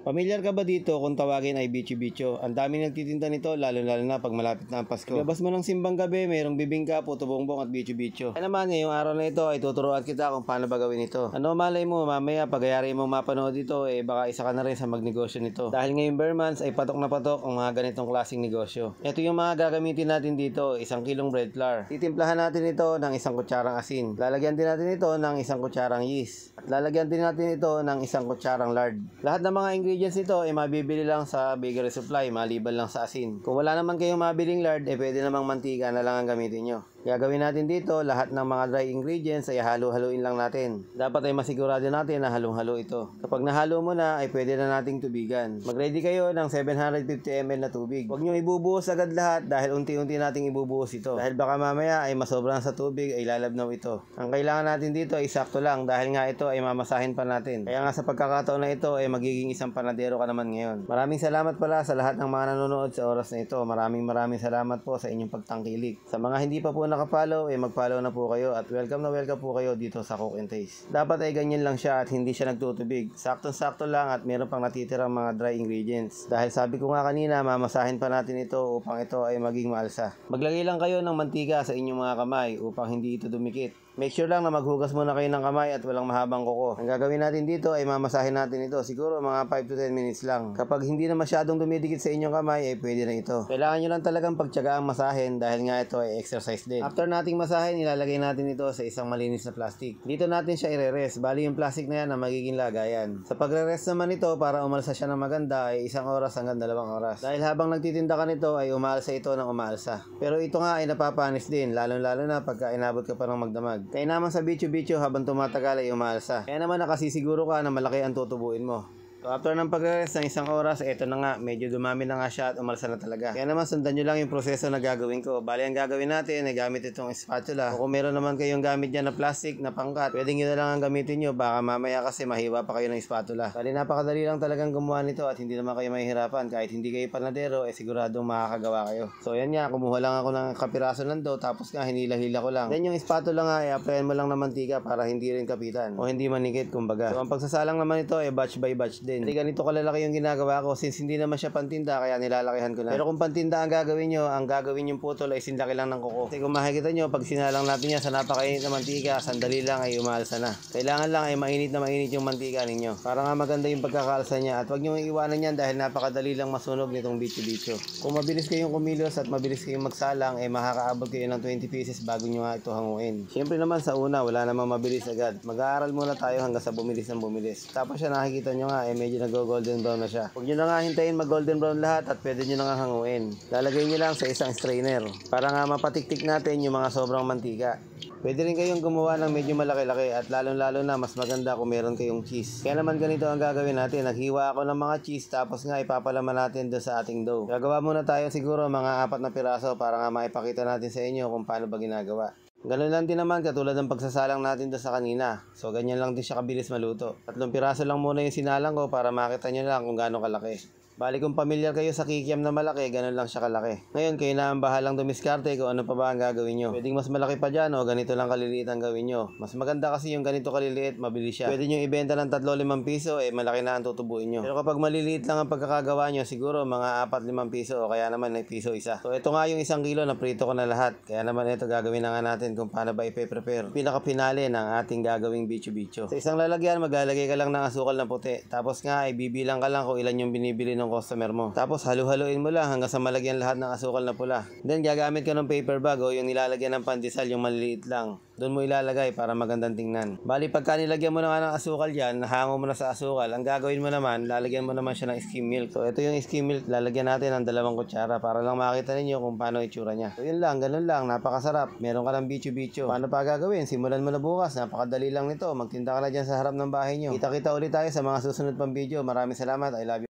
Pamilyar ka ba dito kung tawagin ay bicho-bicho? Ang dami nagtitinda nito lalo-lalo na pag malapit na ang Pasko. Labas mo ng simbang gabi, mayroong bibingka, puto bongbong at bicho-bicho. Kaya naman ngayong araw na ito ay tuturuan kita kung paano ba gawin ito. Ano malay mo mamaya pag-ayari mo mapanood ito baka isa ka na rin sa magnegosyo nito. Dahil ngayong bare months ay patok na patok ang mga ganitong klaseng negosyo. Ito yung mga gagamitin natin dito, 1 kilong bread flour. Titimplahan natin ito ng 1 kutsarang asin. Lalagyan din natin ito ng 1 kutsarang yeast. At lalagyan din natin ito ng 1 kutsarang lard. Lahat ng mga ingredients nito ay mabibili lang sa bakery supply, maliban lang sa asin. Kung wala naman kayong mabiling lard, pwede namang mantika na lang ang gamitin nyo. Gagawin natin dito, lahat ng mga dry ingredients ay halo-haluin lang natin. Dapat ay masigurado natin na halong-halo ito. Kapag nahalo mo na, ay pwede na nating tubigan. Mag-ready kayo ng 750 ml na tubig. Huwag nyo ibubuhos agad lahat dahil unti-unti nating ibubuhos ito. Dahil baka mamaya ay masobran sa tubig ay lalabnaw ito. Ang kailangan natin dito ay sakto lang dahil nga ito ay mamasahin pa natin. Kaya nga sa pagkakataon na ito ay magiging isang panadero ka naman ngayon. Maraming salamat pala sa lahat ng mga nanonood sa oras na ito. Maraming salamat po sa inyong pagtangkilik. Sa mga hindi pa po nakapollow, mag-follow na po kayo at welcome po kayo dito sa Cook and Taste. Dapat ay ganyan lang siya at hindi siya nagtutubig. Saktong-sakto lang at meron pang natitirang mga dry ingredients. Dahil sabi ko nga kanina, mamasahin pa natin ito upang ito ay maging maalsa. Maglagay lang kayo ng mantika sa inyong mga kamay upang hindi ito dumikit. Make sure lang na maghugas muna kayo ng kamay at walang mahabang kuko. Ang gagawin natin dito ay mamasahin natin ito. Siguro mga 5 to 10 minutes lang. Kapag hindi na masyadong dumidikit sa inyong kamay, pwede na ito. Kailangan nyo lang talagang pagtiyagaang masahin dahil nga ito ay exercise din. After nating masahin, ilalagay natin ito sa isang malinis na plastic. Dito natin siya i-rest. Bali yung plastic na yan na magiging lagayan. Sa pagre-rest naman ito, para umalsa siya ng maganda, ay 1 oras hanggang 2 oras. Dahil habang nagtitinda ka nito, ay umaalsa ito ng umaalsa. Pero ito nga ay napapanis din, lalo-lalo na pagka inabot ka pa ng magdamag. Kaya naman sa bicho-bicho habang tumatagal ay umaalsa. Kaya naman nakasisiguro ka na malaki ang tutubuin mo. So after ng pag-rest ng 1 oras, eto na nga, medyo dumami na nga siya at umalsa na talaga. Kaya naman sundan nyo lang yung proseso na gagawin ko. Bali ang gagawin natin ay gamit itong spatula. O kung meron naman kayong gamit dyan na plastic na pangkat, pwede nyo na lang ang gamitin nyo. Baka mamaya kasi mahiwa pa kayo ng spatula. Bali napakadali lang talagang gumawa nito at hindi naman kayo mahihirapan. Kahit hindi kayo panadero, siguradong makakagawa kayo. So yan nga, kumuha lang ako ng kapiraso ng dough, tapos nga hinila-hila ko lang. Then yung spatula nga, applyan mo lang ng mantika para hindi rin kapitan o hindi manikit kumbaga. So ang pagsasalang naman ito ay batch by batch din. Hindi ganito kalalaki yung ginagawa ko since hindi naman siya pantinda kaya nilalakihan ko na. Pero kung pantinda ang gagawin nyo, ang gagawin yung putol ay sinlaki lang ng kuko. Kasi kung makikita nyo, pag sinalang natin yan sa napakainit na mantika, sandali lang ay umaalsa na. Kailangan lang ay mainit na mainit yung mantika ninyo para nga maganda yung pagkakaalsa niya. At wag nyo iwanan yan dahil napakadali lang masunog nitong bicho-bicho. Kung mabilis kayong kumilos at mabilis kayong magsalang, ay makakaabot kayo ng 20 pieces bago nyo nga ito hanguin. Siyempre naman sa una, wala namang mabilis agad. Mag-aaral muna tayo hanggang sa bumilis ng bumilis. Tapos siya nakikita nyo nga, medyo golden brown na siya. Huwag nyo na nga hintayin mag golden brown lahat at pwede nyo na nga hanguin. Lalagay nyo lang sa isang strainer para nga mapatiktik natin yung mga sobrang mantika. Pwede rin kayong gumawa ng medyo malaki-laki at lalong-lalo na mas maganda kung meron kayong cheese. Kaya naman ganito ang gagawin natin. Naghiwa ako ng mga cheese tapos nga ipapalaman natin doon sa ating dough. Gagawa muna tayo siguro mga 4 na piraso para nga maipakita natin sa inyo kung paano ba ginagawa. Ganun lang din naman katulad ng pagsasalang natin doon sa kanina. So ganyan lang din siya kabilis maluto. 3 piraso lang muna yung sinalang ko para makita nyo lang kung gaano kalaki. Bali kung pamilyar kayo sa kikiam na malaki, ganun lang siya kalaki. Ngayon kayo na ang bahalang dumiskarte kung ano pa ba ang gagawin nyo. Pwedeng mas malaki pa dyan o ganito lang kaliliit ang gawin nyo. Mas maganda kasi yung ganito kaliliit, mabilis siya. Pwede nyo ibenta ng 3-5 piso, malaki na ang tutubuin nyo. Pero kapag maliliit lang ang pagkakagawa nyo, siguro mga 4-5 piso o kaya naman ay piso isa. So ito nga yung 1 kilo na prito ko na lahat. Kaya naman ito gagawin na nga natin kung paano ba ipe-prepare. Pinaka-pinali ng ating gagawing bicho-bicho. Sa isang lalagyan, maglalagay ka lang ng asukal na puti. Tapos nga ay bibilang ka lang kung ilan yung binibili ng customer mo. Tapos halu-haluin mo lang hanggang sa malagyan lahat ng asukal na pula. Then gagamit ka ng paper bag o yung nilalagyan ng pandesal, yung maliliit lang. Doon mo ilalagay para magandang tingnan. Bali pagka nilagyan mo na nga ng asukal yan, nahango mo na sa asukal, ang gagawin mo naman, lalagyan mo naman siya ng skim milk. So ito yung skim milk, lalagyan natin ng 2 kutsara para lang makita ninyo kung paano itsura niya. So yun lang, ganun lang, napakasarap. Meron ka ng bicho-bicho. Paano pa gagawin? Simulan mo na bukas, napakadali lang nito. Magtinda ka na dyan sa harap ng bahay nyo. Kita-kita ulit tayo sa mga susunod pang video. Maraming salamat, I love you.